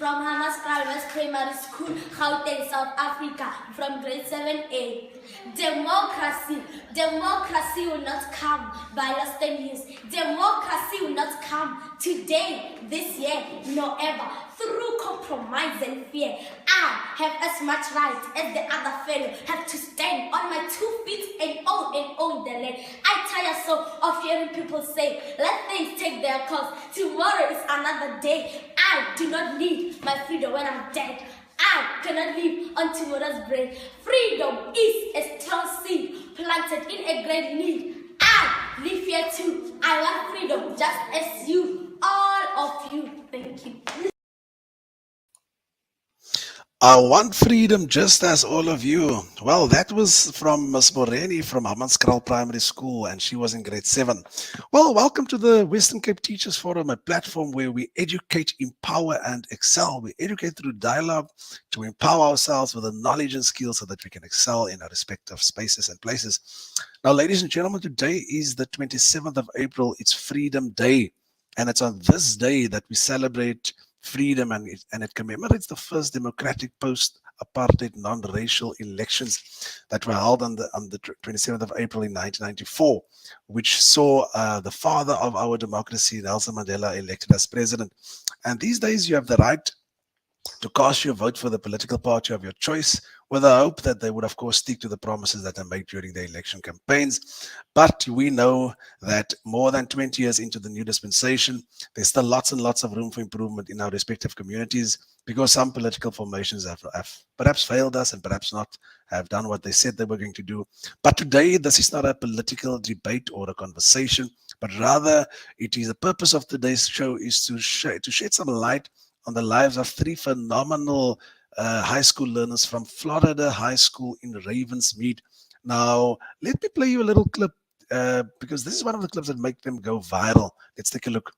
from Hammanskraal Primary School, Gauteng, South Africa, from grade 7A. Democracy will not come by lost years. Democracy will not come today, this year, nor ever, through compromise and fear. I have as much right as the other fellow, have to stand on my 2 feet and own the land. I tire so of hearing people say, let things take their course. Tomorrow is another day. I do not need my freedom when I'm dead. I cannot live on tomorrow's bread. Freedom is a strong seed planted in a great need. I live here too. I want freedom just as you, all of you. Thank you. I want freedom just as all of you. Well, that was from Ms. Moreni from Hammanskraal Primary School, and she was in grade 7. Well, welcome to the Western Cape Teachers Forum, a platform where we educate, empower, and excel. We educate through dialogue to empower ourselves with the knowledge and skills so that we can excel in our respective spaces and places. Now, ladies and gentlemen, today is the 27th of April. It's Freedom Day, and it's on this day that we celebrate freedom, and it commemorates the first democratic post-apartheid non-racial elections that were held on the 27th of April in 1994, which saw the father of our democracy, Nelson Mandela, elected as president. And these days you have the right to cast your vote for the political party of your choice, with the hope that they would, of course, stick to the promises that are made during the election campaigns. But we know that more than 20 years into the new dispensation, there's still lots and lots of room for improvement in our respective communities, because some political formations have perhaps failed us and perhaps not have done what they said they were going to do. But today, this is not a political debate or a conversation, but rather it is the purpose of today's show is to shed some light on the lives of 3 phenomenal high school learners from Florida High School in Ravensmead. Now, let me play you a little clip because this is one of the clips that make them go viral. Let's take a look.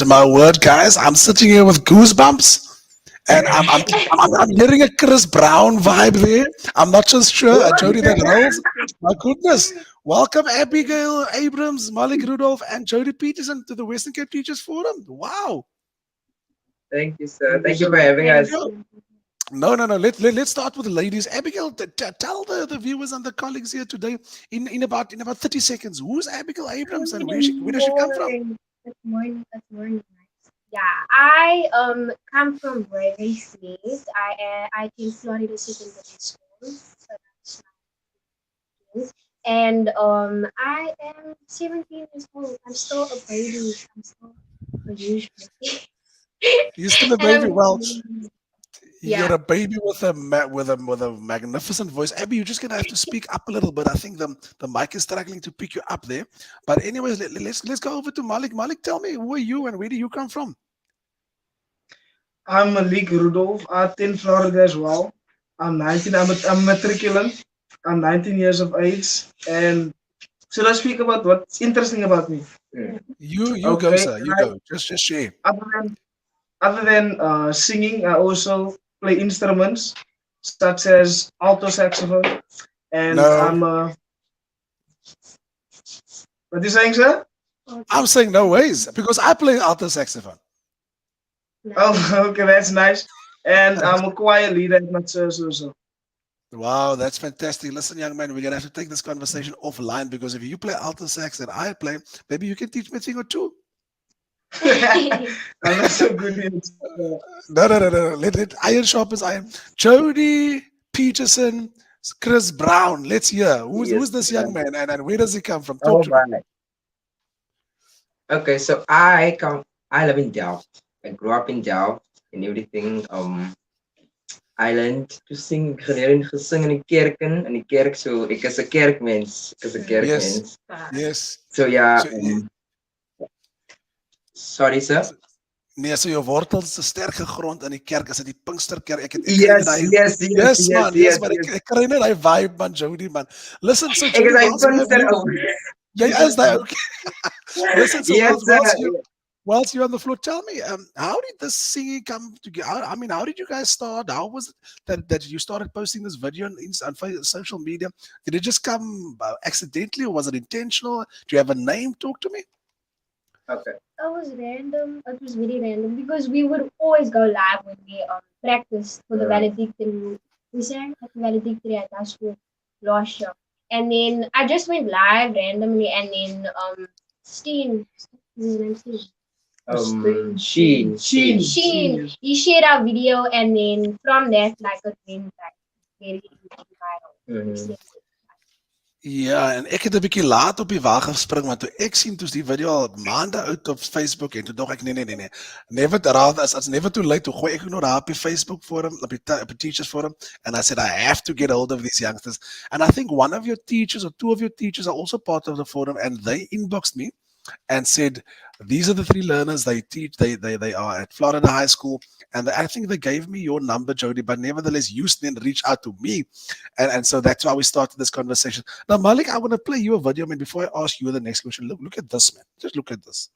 My word, guys! I'm sitting here with goosebumps, and I'm hearing a Chris Brown vibe there. I'm not just sure, Jody, that rolls. My goodness! Welcome, Abigail Abrahams, Malique, Rudolph, and Jody Pietersen to the Western Cape Teachers Forum. Wow! Thank you, sir. Thank you for having us. No. Let's start with the ladies. Abigail, tell the viewers and the colleagues here today in about 30 seconds. Who's Abigail Abrahams and where does she come from? Good morning. Yeah, I come from Ravensmead. I came Florida Secondary School, so that's my thing. And I am 17 years old. I'm still a baby. I'm still a huge baby. You're still a baby. Well, yeah. You're a baby with a magnificent voice. Abby, you're just gonna have to speak up a little bit. I think the mic is struggling to pick you up there. But anyways, let's go over to Malique. Malique, tell me, who are you and where do you come from? I'm Malique Rudolph. I attend Florida as well. I'm 19. I'm matriculant. I'm 19 years of age. And should I speak about what's interesting about me? You okay, go, sir. You go. Just share. Other than singing, I also play instruments such as alto saxophone. And I'm what are you saying, sir? I'm saying no ways, because I play alto saxophone. Oh, okay, that's nice. And I'm a choir leader at my church also. Wow, that's fantastic. Listen, young man, we're going to have to take this conversation offline, because if you play alto sax and I play, maybe you can teach me a thing or two. I'm not so good with No. Let iron sharpens iron. Jody, Pietersen, Chris Brown. Let's hear. Who's Yes. this young man and where does he come from? Talk Oh to me. my. Okay, so I live in Delft. I grew up in Delft and everything. I learned to sing, geleer en gesing in die kerk, so ek is 'n kerkmens. Ek is 'n Yes. kerkmens. Yes. So ja, So, sorry sir. nee, so jou wortels is sterk gegrond in die kerk. Is dit die Pinksterkerk? Ek kry net Yes, daai yes, Yes yes, man, yes, man. yes. Ek kry net daai vibe man, Jody man. Listen, so Ek Jody, is hy whilst you have Pinkster you, ou. jy is daai okay. Listen, so Yes sir. whilst you're on the floor, tell me, how did this singing come together? I mean, how did you guys start? How was it that you started posting this video on social media? Did it just come accidentally, or was it intentional? Do you have a name? Talk to me. Okay. It was random. It was very random because we would always go live when we practice for the valedictory. We sang at the valedictory at our school last year. And then I just went live randomly, and then Steen, his name Steen. Sheen. Sheen, he shared our video, and then from that, like, it went like very viral. Ja, en ek het 'n bietjie laat op die wa gespring want toe ek sien toe's die video al maande oud op Facebook en toe dog ek nee. Never rather as never too late, toe gooi ek nou daar op die Facebook forum, op die teachers forum, and I said I have to get hold of these youngsters. And I think one of your teachers or two of your teachers are also part of the forum, and they inboxed me and said, these are the three learners they teach. They are at Florida High School. And I think they gave me your number, Jody, but nevertheless, you then reached out to me. And so that's why we started this conversation. Now, Malique, I want to play you a video, man, before I ask you the next question. Look at this, man. Just look at this.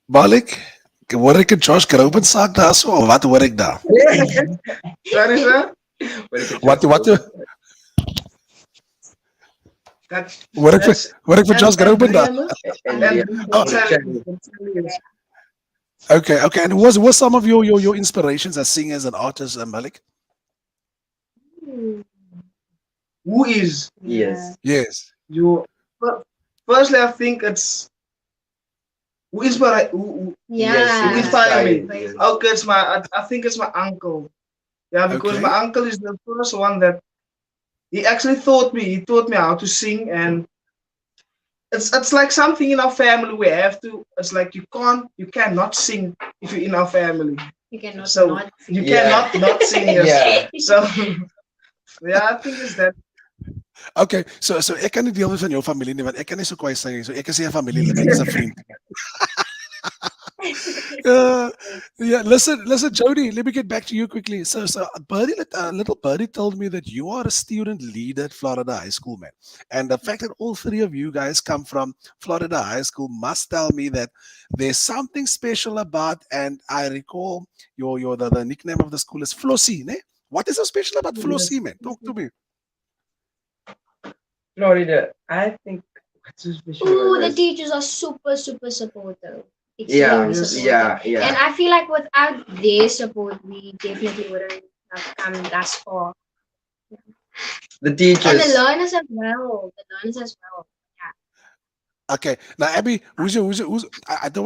Malique, hoor ek 'n Josh Groban saak daar so of wat hoor ek daar? Sorry, sir. Wat That, hoor ek vir Josh Groban daar? Okay. And who was some of your inspirations as singers and artists, Malique? Who is Yes. Yes. you? Firstly, I think it's who inspired who inspired me. Yes. Okay, it's I think it's my uncle. Yeah, because Okay. my uncle is the first one that he actually taught me. He taught me how to sing, and it's like something in our family. We have to. It's like you cannot sing if you're in our family. You cannot So not you Yeah. cannot not sing. Yes. Yeah. So yeah, I think it's that. Okay, so ek kan nie deel wees van jou familie nie want ek kan nie so kwai sing nie. So ek is nie 'n familielid, ek is 'n vriend. Yeah, listen, Jody, let me get back to you quickly. So little birdie told me that you are a student leader at Florida High School, man. And the fact that all three of you guys come from Florida High School must tell me that there's something special about, and I recall the nickname of the school is Flossie, ne? What is so special about Flossie, man? Talk to me. Florida, I think what's so special Oh, about the this? teachers are super, super supportive. Yeah, Extremely supportive. yeah. And I feel like without their support, we definitely wouldn't have come thus far. The And teachers. the learners as well. Okay, now Abby, I don't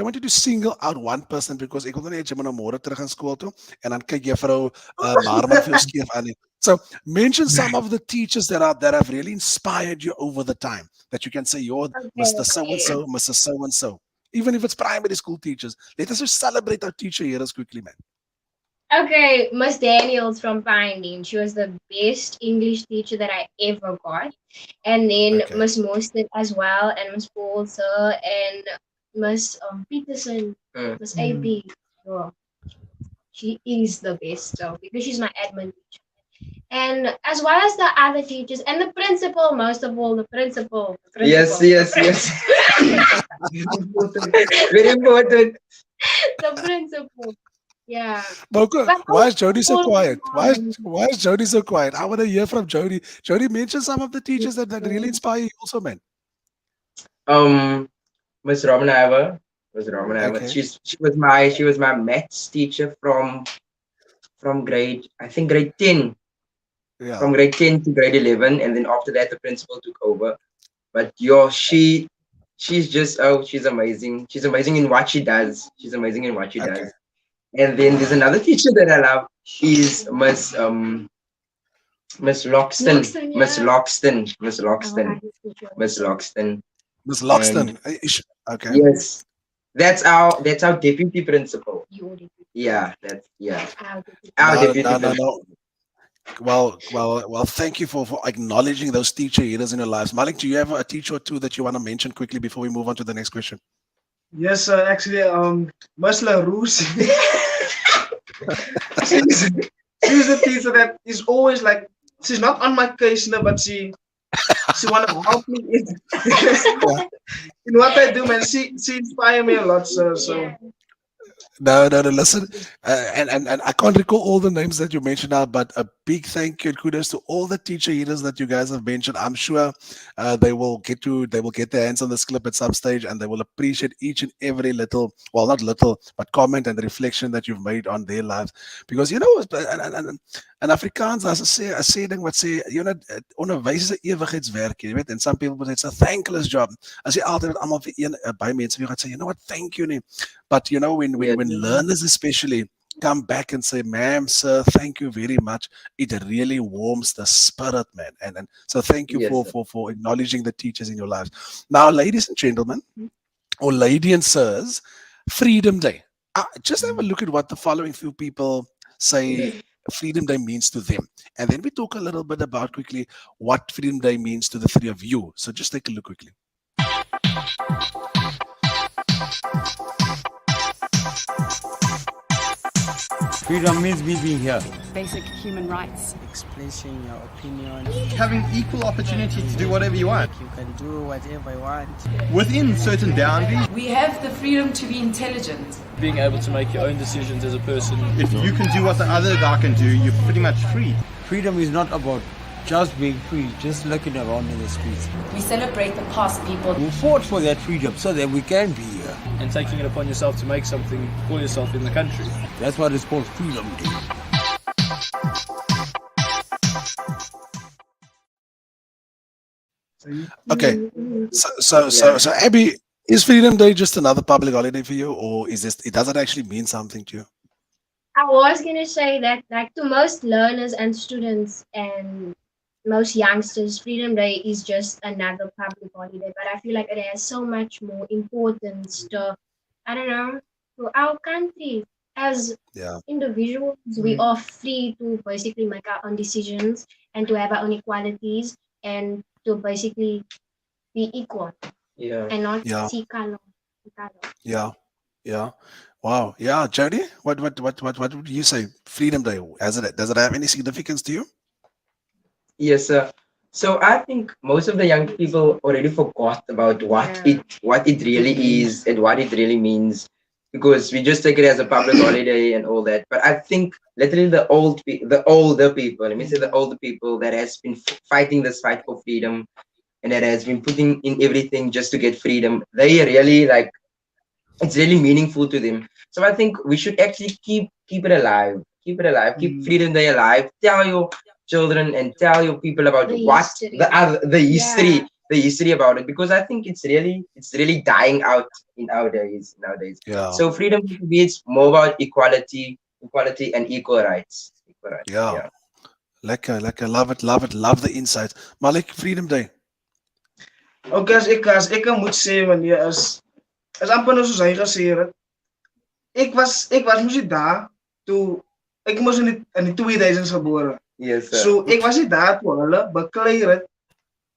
want you to single out one person because ek wil nou net jy moet nou môre terug aan skool toe en dan kyk juffrou Marma vir jou skeef aan nie. So mention some of the teachers that have really inspired you over the time that you can say you're Mr. So and so, Mrs. So and so. Even if it's primary school teachers, let us just celebrate our teacher heroes quickly, man. Okay, Miss Daniels from Pioneer. She was the best English teacher that I ever got. And then Okay. Miss Mostert as well, and Miss Paul sir, and Miss Pietersen, Miss AB. Sure. she is the best though, because she's my admin teacher. And as well as the other teachers and the principal, most of all, the principal. Yes, yes, yes. Very important. The principal. Yeah. Boko, But why is Jody so all quiet? mom, Why is Jody so quiet? I want to hear from Jody. Jody, mention some of the teachers that really inspire you also, man. Um, Miss Romanava. Miss Romanava. Okay. She was my maths teacher from grade, I think grade 10. Yeah. From grade 10 to grade 11, and then after that the principal took over. But yo, she's just, oh, she's amazing. She's amazing in what she does. She's amazing in what she Okay. does. And then there's another teacher that I love. Is Miss Loxton. Loxton, yeah. Miss Loxton. Miss oh, Loxton. I hate teachers. Miss Loxton. Miss And Loxton. Okay. yes, that's our deputy principal. You already did. Yeah, that's Our deputy. our No, deputy no, no, principal. no. Well, thank you for acknowledging those teacher heroes in your lives. Malik, do you have a teacher or two that you want to mention quickly before we move on to the next question? Yes, actually, Miss LaRousse. she's the teacher that is always like, she's not on my case now, but she want to help me in what I do, man. She inspires me a lot, so No, listen. And I can't recall all the names that you mentioned now, but a big thank you and kudos to all the teacher heroes that you guys have mentioned. I'm sure they will get their hands on this clip at some stage, and they will appreciate each and every little, well, not little, but comment and reflection that you've made on their lives. Because and Afrikaans, as I say ding wat sê, onderwys is 'n ewigheidswerk, jy weet, and some people would say it's a thankless job. As jy altyd met almal by mense wie gaan sê, you know what, thank you nie. But when learners especially come back and say, ma'am, sir, thank you very much, it really warms the spirit, man. And so thank you Yes, for acknowledging the teachers in your lives. Now, ladies and gentlemen, or lady and sirs, Freedom Day. Just have a look at what the following few people say Freedom Day means to them. And then we talk a little bit about quickly what Freedom Day means to the three of you. So just take a look quickly. Freedom means me being here. Basic human rights. Expressing your opinion. Having equal opportunity to do whatever you want You can do whatever you want. within certain boundaries. We have the freedom to be intelligent. Being able to make your own decisions as a person. If you can do what the other guy can do, you're pretty much free. Freedom is not about just being free, just looking around in the streets. We celebrate the past people. We fought for that freedom so that we can be here. And taking it upon yourself to make something for yourself in the country. That's what it's called Freedom Day. Okay. So Abby, is Freedom Day just another public holiday for you, or does it actually mean something to you? I was gonna say that, like, to most learners and students and most youngsters, Freedom Day is just another public holiday. But I feel like it has so much more importance to, I don't know, to our country. As Yeah. individuals, we are free to basically make our own decisions and to have our own equalities and to basically be equal Yeah. and not Yeah. see color. Yeah. Wow. Yeah, Jody, what would you say? Freedom Day, does it have any significance to you? Yes, sir. So I think most of the young people already forgot about what it really is and what it really means, because we just take it as a public holiday and all that. But I think literally the older people, let me say the older people that has been fighting this fight for freedom and that has been putting in everything just to get freedom, they really like, it's really meaningful to them. So I think we should actually keep it alive, keep Freedom Day alive. Tell your children and tell your people about The what history. the history about it, because I think it's really dying out in nowadays. Yeah. So Freedom Day is more about equality and equal rights. Yeah. Lekker, love it, love the insight. Malik, Freedom Day. ook as ek moet sê, wanneer as amper nou soos hy gesê het, ek was mos nie daar toe ek mos in die 2000s gebore. Yes, sir. So ek was nie daar toe hulle beklei het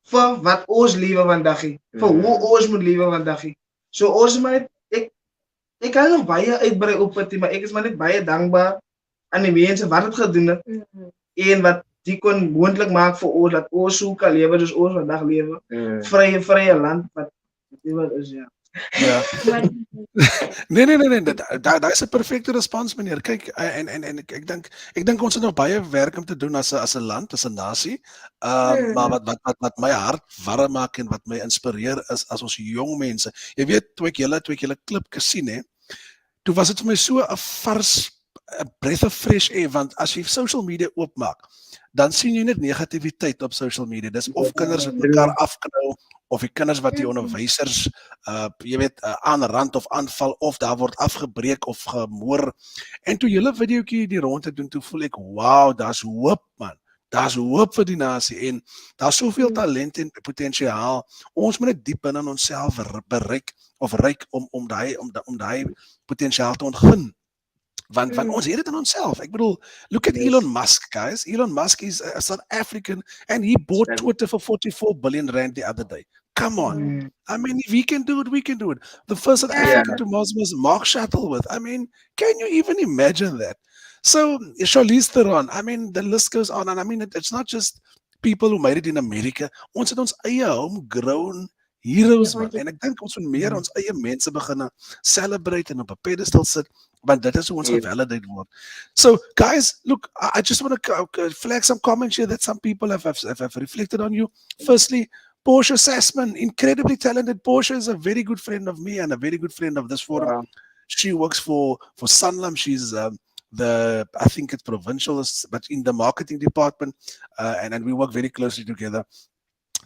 vir wat ons lewe vandag het, vir hoe ons moet lewe vandag het. So ons maar net ek kan nog baie uitbrei op dit, maar ek is maar net baie dankbaar aan die mense wat het gedoen het en wat die kon moontlik maak vir ons dat ons so kan lewe dus ons vandag lewe. Vrye land wat is ja. Ja. Nee. Daar is 'n perfekte respons, meneer. Kyk, en ek dink ons het nog baie werk om te doen as 'n land, as 'n nasie. Maar wat my hart warm maak en wat my inspireer is as ons jong mense. Jy weet, toe ek julle klip gesien het, toe was dit vir my so 'n vars 'n breath of fresh air, want as jy social media oopmaak, dan sien jy net negativiteit op social media. Dis of kinders wat mekaar afknou, of die kinders wat die onderwysers jy weet aanrand of aanval, of daar word afgebreek of gemoor. En toe julle videoetjie die rondte doen, toe voel ek, wow, daar's hoop, man. Daar's hoop vir die nasie en daar's soveel talent en potensiaal. Ons moet net diep binne in onsself bereik of ryk om daai potensiaal te ontgin. Want ons het dit in onsself. Ek bedoel, look at Elon Musk, guys. Elon Musk is a South African and he bought Twitter for 44 billion rand the other day. Come on. I mean, if he can do it, we can do it. The first South African to Mars was Mark Shuttleworth. I mean, can you even imagine that? So, Charlize Theron, I mean, the list goes on. And I mean, it's not just people who made it in America. Ons het ons eie homegrown heroes, man. En ek dink ons moet meer ons eie mense begin celebrate en op 'n pedestal sit, want dit is hoe ons gevalidate word. So, guys, look, I just want to flag some comments here that some people have reflected on you. Firstly, Portia Sassman, incredibly talented. Portia is a very good friend of me and a very good friend of this forum. Wow. She works for Sanlam. She's I think it's provincial, but in the marketing department, and we work very closely together.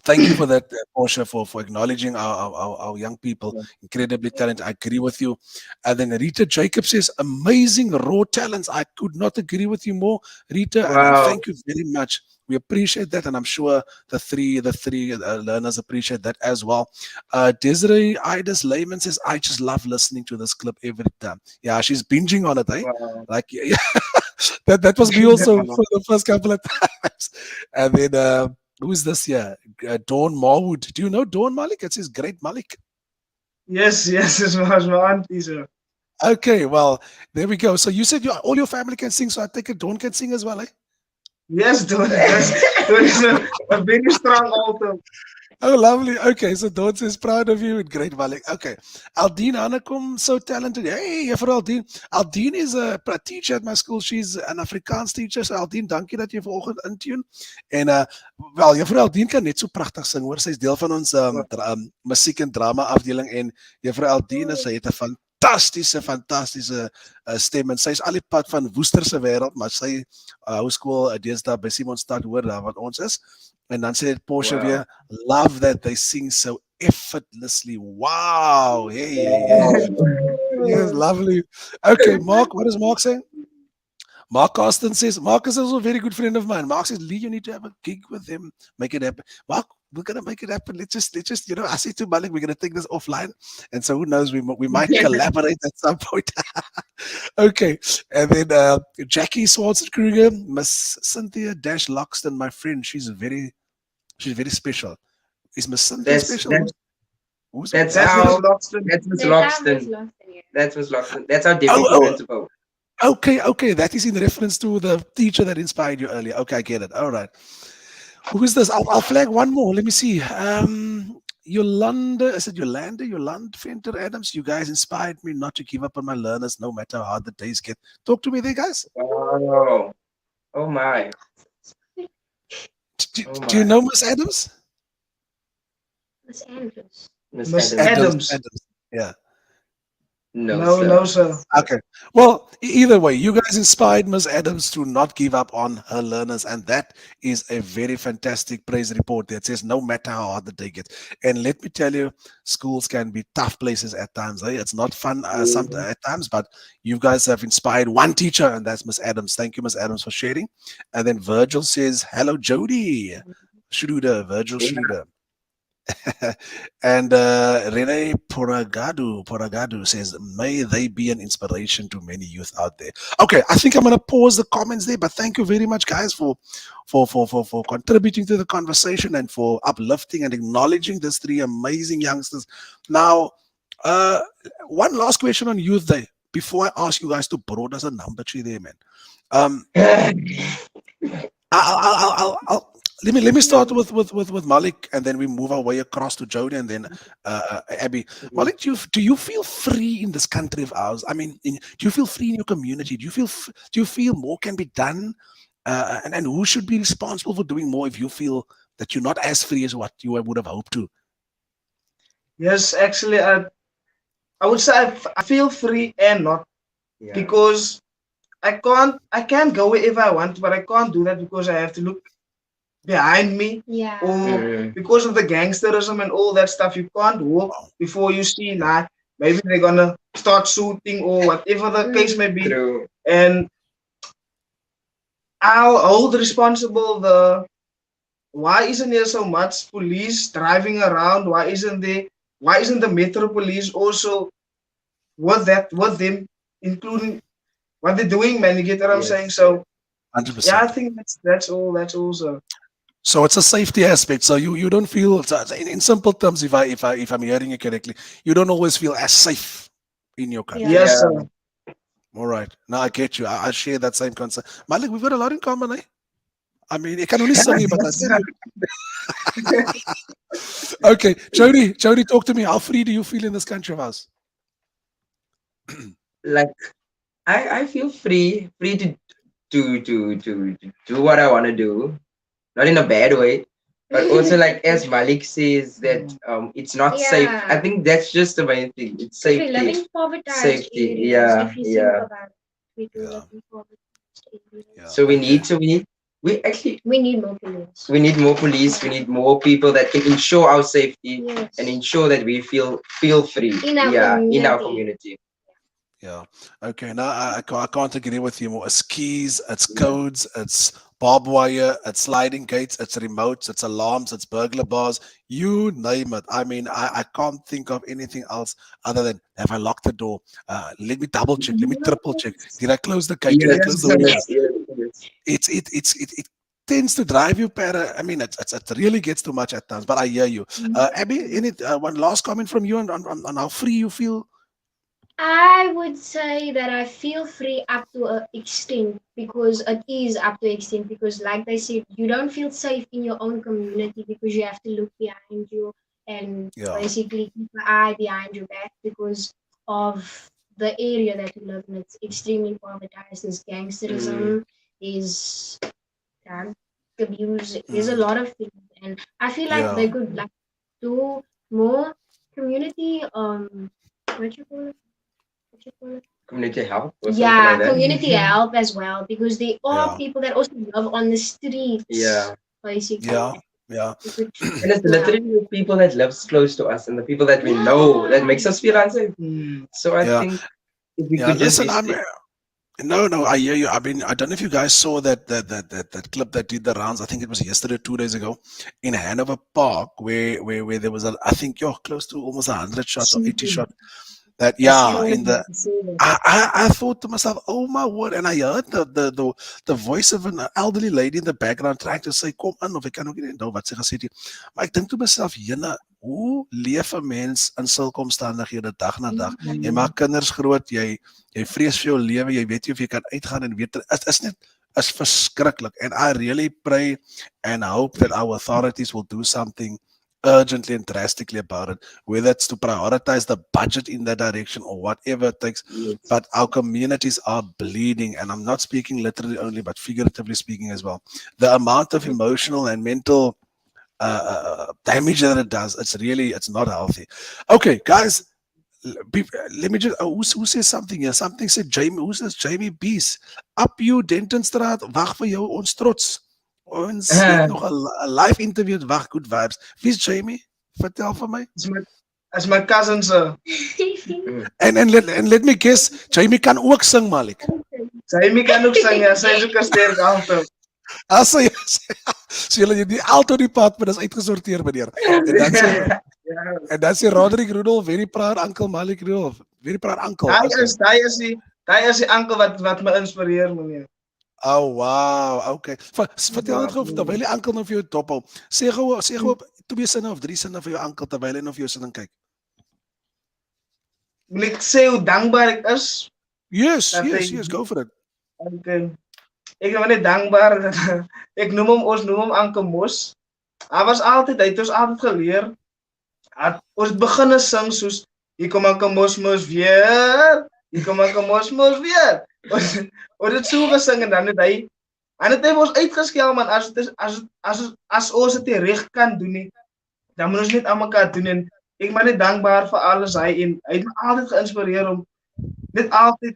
Thank you for that, Portia, for acknowledging our young people. Incredibly talented. I agree with you. And then Rita Jacob says, amazing raw talents. I could not agree with you more, Rita. Wow. And thank you very much. We appreciate that, and I'm sure the three learners appreciate that as well. Desiree Idis Lehman says, I just love listening to this clip every time. Yeah, she's binging on it, eh? Wow. Like, yeah, that was me also for the first couple of times. And then, who is this here? Dawn Marwood. Do you know Dawn Malique? It says Great Malique. Yes, it's my auntie, sir. Okay, well, there we go. So you said all your family can sing, so I think Dawn can sing as well, eh? Yes, Dawn is a very strong alto. Oh, lovely. Okay, so Dawn says proud of you and Great Malique. Okay. Aldine Hanekom, so talented. Hey, for Aldine. Aldine is a teacher at my school. She's an Afrikaans teacher. So Aldine, dankie dat jy vanoggend intune. En wel, juffrou Aldine kan net so pragtig sing, hoor. Sy's deel van ons musiek en drama afdeling en juffrou Aldine, sy het 'n fantastiese stem en sy's al die pad van Woester se wêreld, maar sy hou skool deesdae by Simonstad, hoor daar wat ons is. En dan sê Portia weer, love that they sing so effortlessly. Wow. Hey. Yes, lovely. Okay, Mark, what is Mark saying? Mark Austin says, Mark is also a very good friend of mine. Mark says, Lee, you need to have a gig with him. Make it happen. Mark, we're going to make it happen. Let's just, you know, I say to Malique, we're going to take this offline. And so who knows, we might collaborate at some point. Okay. And then Jackie Swanson-Kruger, Miss Cynthia Loxton, my friend, she's very special. Is Miss Cynthia special? That's Miss Loxton. That's Miss Loxton. That's our deputy principal. Okay. That is in reference to the teacher that inspired you earlier. Okay, I get it. All right. Who is this? I'll flag one more. Let me see. Yolanda Fenter Adams. You guys inspired me not to give up on my learners, no matter how hard the days get. Talk to me there, guys. Oh my. Do you know Miss Adams? Miss Adams. Yeah. No, sir. Okay. Well, either way, you guys inspired Ms. Adams to not give up on her learners, and that is a very fantastic praise report that says no matter how hard the day gets. And let me tell you, schools can be tough places at times. Eh? It's not fun at times, but you guys have inspired one teacher, and that's Ms. Adams. Thank you, Ms. Adams, for sharing. And then Virgil says, hello, Jody. Virgil Schroeder. And Rene Poragadu says, may they be an inspiration to many youth out there. Okay, I think I'm going to pause the comments there, but thank you very much, guys, for contributing to the conversation and for uplifting and acknowledging these three amazing youngsters. Now, one last question on Youth Day before I ask you guys to broad us a number tree there, man. Um, let me start with Malik, and then we move our way across to Jody, and then Abby. Malik, do you feel free in this country of ours? I mean, do you feel free in your community? Do you feel more can be done? And who should be responsible for doing more if you feel that you're not as free as what you would have hoped to? Yes, actually, I would say I feel free and not because I can't go wherever I want, but I can't do that because I have to look behind me. Yeah. Or because of the gangsterism and all that stuff, you can't walk before you see that. Maybe they're gonna start shooting or whatever the case may be. True. And I'll hold responsible why isn't there so much police driving around? Why isn't the Metro Police also with them, including what they're doing, man? You get what I'm saying? So 100%. yeah, I think that's also. So it's a safety aspect. So you don't feel, in simple terms, if I'm hearing you correctly, you don't always feel as safe in your country. Yes, sir. All right. Now I get you. I share that same concern. Malik, we've got a lot in common, eh? I mean, I can only sing, but I tell you. Okay, Jody, talk to me. How free do you feel in this country of ours? Like I feel free to do what I want to do, not in a bad way, but also like as Malik says that it's not safe. I think that's just the main thing. It's safety. We live in poverty Safety. areas, if you think about it. We do live in poverty areas. So we need more police. We need more police. We need more people that can ensure our safety and ensure that we feel free. In our community. Yeah. Okay. Now I can't agree with you more. It's keys, it's codes, it's barbed wire, it's sliding gates, it's remotes, it's alarms, it's burglar bars. You name it. I mean, I can't think of anything else other than have I locked the door? Let me double check. Let me triple check. Did I close the gate? Did I close the window? It tends to drive you para. I mean, it really gets too much at times. But I hear you. Abby, one last comment from you on how free you feel. I would say that I feel free up to an extent because it is up to an extent because like they said, you don't feel safe in your own community because you have to look behind you and basically keep an eye behind your back because of the area that you live in. It's extremely privatized. There's gangsterism, there's drug abuse, there's a lot of things. And I feel like they could like do more community what you call it? Community help? Yeah, community help as well because there are people that also live on the streets. Yeah. Basically. Yeah. And it's literally the people that lives close to us and the people that we know that makes us feel unsafe. So I think if we could just No, I hear you. I mean, I don't know if you guys saw that clip that did the rounds. I think it was yesterday, 2 days ago, in Hanover Park, where there was I think close to almost 100 shots or 80 shots. That I thought to myself, oh my word, and I heard the voice of an elderly lady in the background trying to say, kom in of ek kan ook nie onthou wat sy gesê het nie. Maar ek dink to myself, jene, hoe leef 'n mens in sulke omstandighede dag na dag? Jy maak kinders groot, jy vrees vir jou lewe, jy weet nie of jy kan uitgaan en weet is verskriklik. And I really pray and hope that our authorities will do something urgently and drastically about it, whether it's to prioritize the budget in that direction or whatever it takes. But our communities are bleeding, and I'm not speaking literally only, but figuratively speaking as well. The amount of emotional and mental damage that it does, it's not healthy. Okay, guys, let me just, who says something here? Something said Jamie, who says Jamie Bees? Up you, Dentonstraat, wag vir jou, ons trots. Ons het nog 'n live interview, wag, good vibes. Wie's Jamie? Vertel vir my. As my cousin, sir. And let me guess, Jamie kan ook sing, Malik. Jamie kan ook sing, ja, sy is ook 'n sterk alto. So julle die alto department is uitgesorteer, meneer. En dan sê Roderick Rudolph, very proud uncle Malik Rudolph. Very proud uncle. Hy is die uncle wat my inspireer, meneer. Oh wow, okay. Vertel net gou terwyl die uncle nou vir jou dop hou. Sê gou 2 sinne of 3 sinne vir jou uncle terwyl hy nou vir jou sit en kyk. Wil ek sê hoe dankbaar ek is? Yes, go for it. Okay. ek ben net dankbaar dat ons noem hom Anke Mos. Hy het ons altyd geleer. Ons het begin sing soos hier kom Anke Mos weer. Hier kom Anke Mos weer. Ons het so gesing en dan het hy ons uitgeskel man as ons dit reg kan doen nie, dan moet ons net aan mekaar doen en ek ben net dankbaar vir alles hy het my altyd geïnspireer om net altyd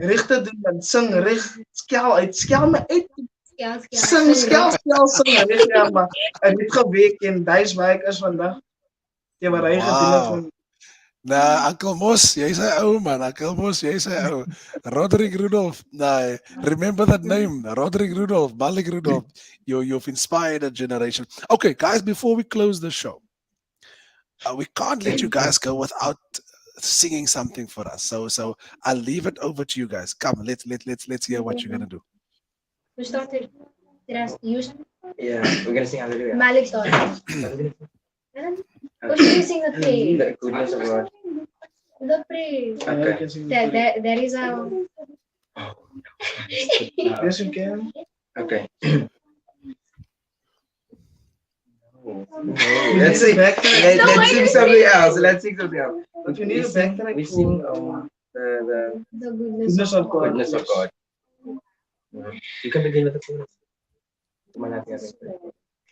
reg te doen en sing reg, skel my uit. Sing reg, ja, maar het het gewerk en dis waar ek is vandag. Ja, wat hy gedoen het van Nah, Uncle Mos, jy sê ou man, Uncle Mos, jy sê ou. Roderick Rudolph, nah, remember that name, Roderick Rudolph, Malique Rudolph. You've inspired a generation. Okay, guys, before we close the show, we can't let you guys go without singing something for us. So I'll leave it over to you guys. Come, let's hear what you're gonna do. We started. Yeah, we're gonna sing Hallelujah. Malique started. What should we sing the prayer? The goodness of God. The prayer. Okay. There is a. Yes, you can. Okay. Let's sing. Let's sing something else. If you need a backtrack, we sing the goodness of God. goodness of God. You can begin with the chorus.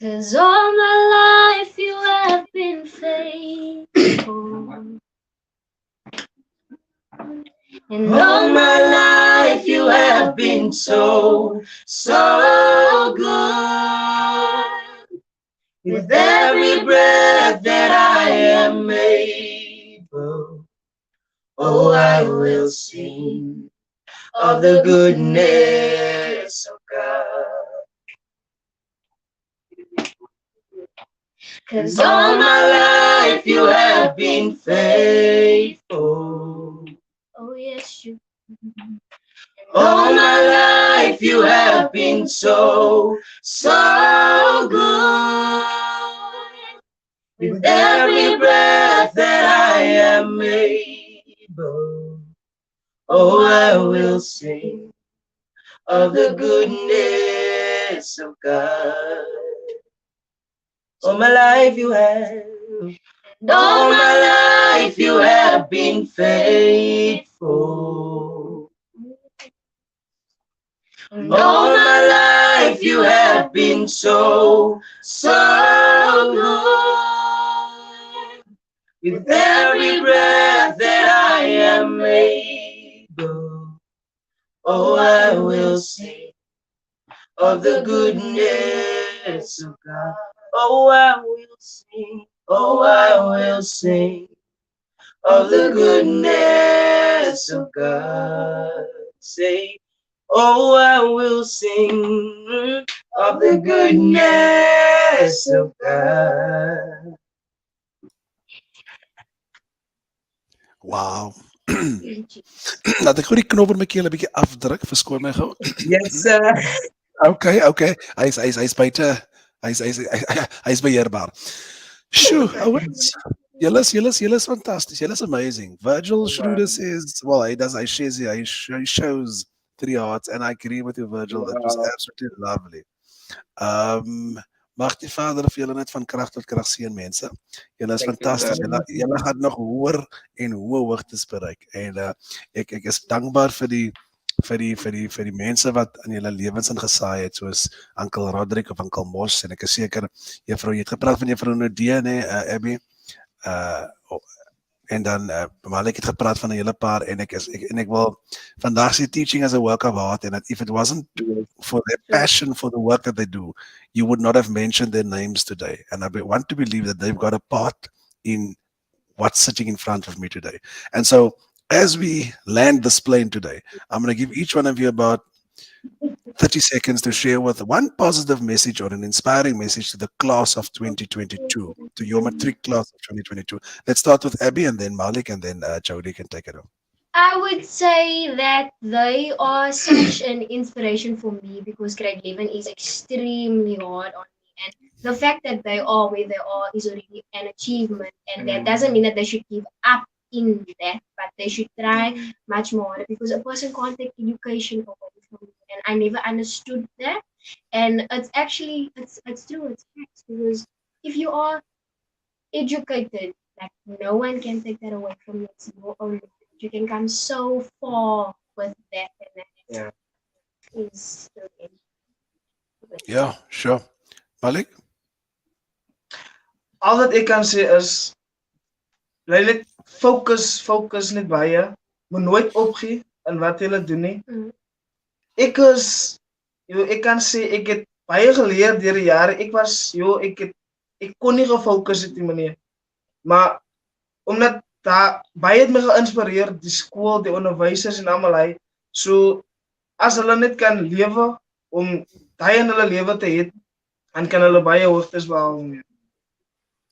'Cause all my life you have been faithful, and all my life you have been so good. With every breath that I am able, oh, I will sing of the goodness of God. 'Cause all my life you have been faithful. Oh yes, you. All my life you have been so good. With every breath that I am able, oh, I will sing of the goodness of God. All my life you have, all my life you have been faithful. All my life you have been so good. With every breath that I am able, oh, I will sing of the goodness of God. Oh, I will sing, oh, I will sing of the goodness of God. Say, oh, I will sing of the goodness of God. Wow. Laat ek gou die knop in my keel 'n bietjie afdruk, verskoon my gou. Yes, sir. Okay. Hy's buite. Hy's beheerbaar. Shoo, ouens. Julle is fantasties. Julle is amazing. Virgil Schroeder says, well, he shows 3 hearts, and I agree with you, Virgil. That was absolutely lovely. Mag die Vader vir julle net van krag tot krag seën, mense. Julle is fantasties. Julle gaan nog hoër en hoë hoogtes bereik. En ek is dankbaar vir die mense wat in julle lewens ingesaai het, soos Uncle Roderick of Uncle Mos, en ek is seker juffrou, jy het gepraat van juffrou Nadee, Abby, en dan Malique het gepraat van 'n hele paar, en ek wil vandag sê teaching as a work of art, and that if it wasn't for their passion for the work that they do, you would not have mentioned their names today. And I want to believe that they've got a part in what's sitting in front of me today. And so as we land this plane today, I'm going to give each one of you about 30 seconds to share with one positive message or an inspiring message to the class of 2022, to your matric class of 2022. Let's start with Abby, and then Malique, and then Jody can take it over. I would say that they are such an inspiration for me, because grade 11 is extremely hard on me. And the fact that they are where they are is already an achievement. And that doesn't mean that they should give up in that, but they should try much more, because a person can't take education away from you. And and I never understood that. And it's actually it's true, it's facts, because if you are educated, like no one can take that away from you. It's your own knowledge. You can come so far with that, and that is really Yeah, sure. Malik? Al wat ek kan sê is bly net fokus net baie. Moet nooit opgee in wat jy doen nie. Ek is ek kan sê ek het baie geleer deur die jare. Ek kon nie gefokus het nie, meneer. Maar omdat daar baie het my geïnspireer, die skool, die onderwysers en almal hy. So as hulle net kan lewe om daai in hulle lewe te hê, dan kan hulle baie hoogtes behaal.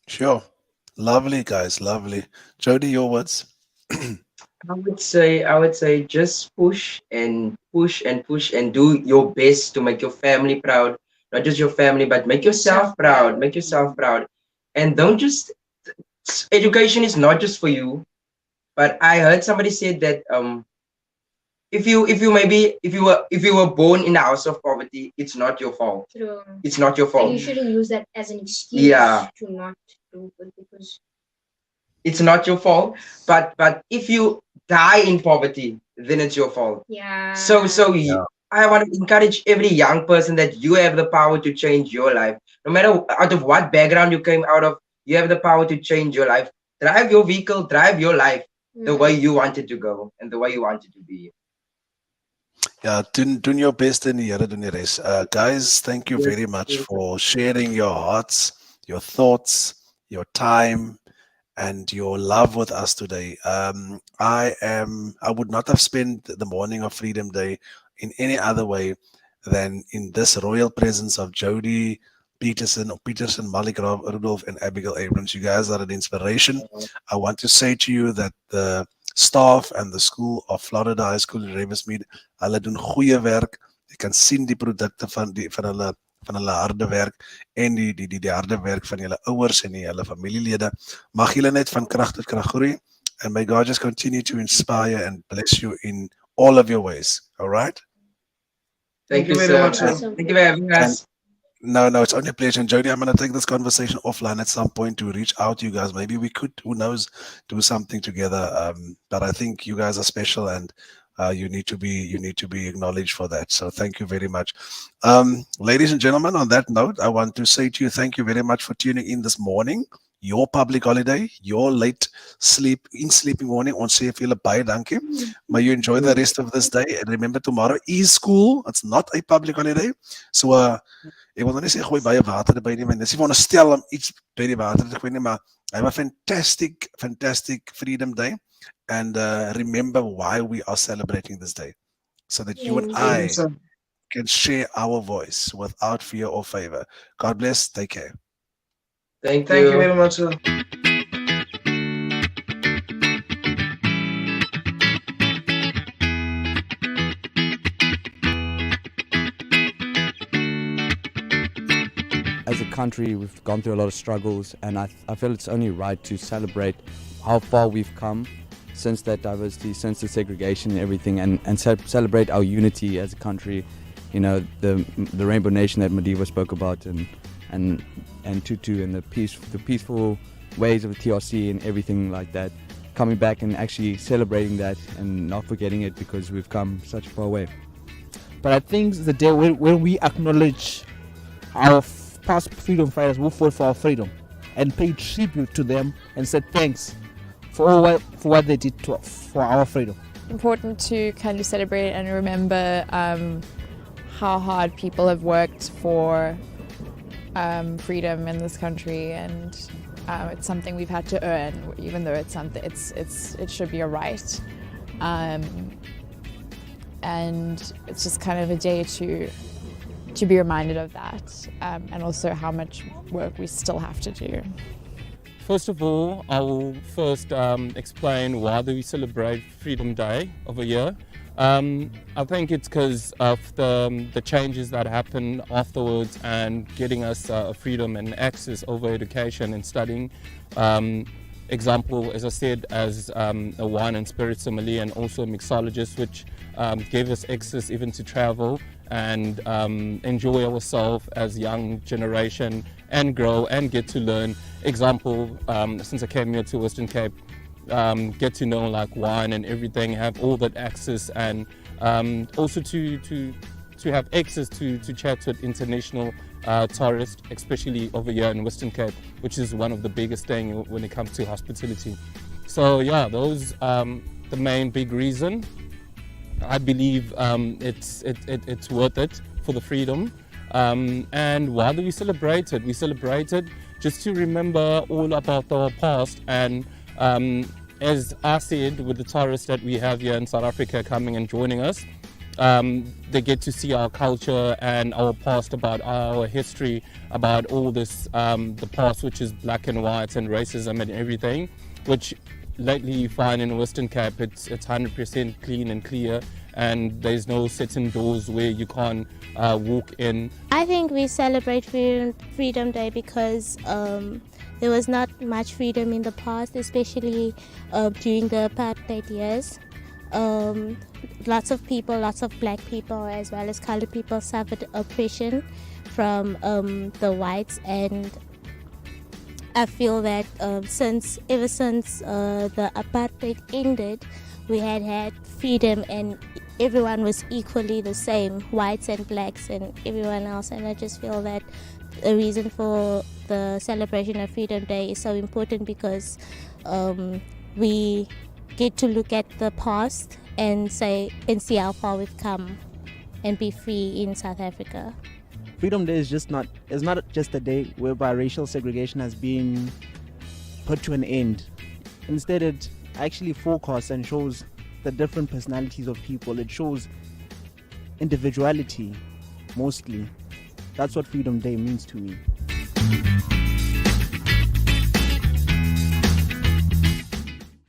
Sure. Lovely, guys. Lovely. Jody, your words? I would say just push and push and push and do your best to make your family proud. Not just your family, but make yourself proud. Make yourself proud. And don't just, education is not just for you. But I heard somebody say that if you were born in a house of poverty, it's not your fault. true. It's not your fault. And you shouldn't use that as an excuse to not do good, because It's not your fault. But if you die in poverty, then it's your fault. So I want to encourage every young person that you have the power to change your life. No matter out of what background you came out of, you have the power to change your life. Drive your vehicle, drive your life the way you want it to go and the way you want it to be. Yeah, doen your best in die Here doen die res. Guys, thank you very much for sharing your hearts, your thoughts, your time, and your love with us today. I would not have spent the morning of Freedom Day in any other way than in this royal presence of Jody, Pietersen, Malique, Rudolph, and Abigail Abrahams. You guys are an inspiration. I want to say to you that the staff and the school of Florida High School in Ravensmead, hulle doen goeie werk. Jy kan sien die produkte van hulle harde werk en die harde werk van julle ouers en julle familielede. Mag julle net van krag tot krag groei, and may God just continue to inspire and bless you in all of your ways. All right? Thank you very much. Thank you for having us. No, it's only a pleasure. And Jody, I'm going to take this conversation offline at some point to reach out to you guys. Maybe we could, who knows, do something together. But I think you guys are special, and you need to be acknowledged for that. So thank you very much. Ladies and gentlemen, on that note, I want to say to you, thank you very much for tuning in this morning. Your public holiday, your late sleeping morning. Ons sê vir julle baie dankie. May you enjoy the rest of this day. And remember, tomorrow is school. It's not a public holiday. So ek wil nou nie sê gooi baie water by nie, want dis nie veronderstel om iets by die water te gooi nie, maar have a fantastic Freedom Day. And remember why we are celebrating this day, so that you and I can share our voice without fear or favor. God bless. Take care. Thank you very much, sir. As a country, we've gone through a lot of struggles, and I feel it's only right to celebrate how far we've come since that diversity, since the segregation and everything, and celebrate our unity as a country. You know, the Rainbow Nation that Madiba spoke about, and Tutu, and the peaceful ways of the TRC and everything like that. Coming back and actually celebrating that and not forgetting it, because we've come such a far way. But I think the day when we acknowledge our past freedom fighters who fought for our freedom and pay tribute to them and say thanks for what they did for our freedom. Important to kind of celebrate and remember how hard people have worked for freedom in this country, and it's something we've had to earn, even though it's something it should be a right, and it's just kind of a day to be reminded of that, and also how much work we still have to do. First of all, I will first explain why do we celebrate Freedom Day of a year. I think it's because of the changes that happened afterwards and getting us freedom and access over education and studying. example, as I said, as a wine and spirit sommelier and also a mixologist, which gave us access even to travel and enjoy ourselves as young generation and grow and get to learn. Example, since I came here to Western Cape, get to know like wine and everything, have all that access, and also to have access to chat with international tourists, especially over here in Western Cape, which is one of the biggest things when it comes to hospitality. So yeah, those the main big reason. I believe it's worth it for the freedom. And why do we celebrate it? We celebrate it just to remember all about our past. And as I said, with the tourists that we have here in South Africa coming and joining us, they get to see our culture and our past, about our history, about all this, the past, which is black and white and racism and everything, which lately you find in Western Cape, it's 100% clean and clear, and there's no certain doors where you can't walk in. I think we celebrate Freedom Day because there was not much freedom in the past, especially during the apartheid years. Lots of people, lots of black people as well as colored people suffered oppression from the whites, and I feel that ever since the apartheid ended, we had freedom and everyone was equally the same, whites and blacks and everyone else. And I just feel that the reason for the celebration of Freedom Day is so important because we get to look at the past and see how far we've come and be free in South Africa. Freedom Day is not just a day whereby racial segregation has been put to an end. Instead, it actually forecasts and shows the different personalities of people. It shows individuality, mostly. That's what Freedom Day means to me.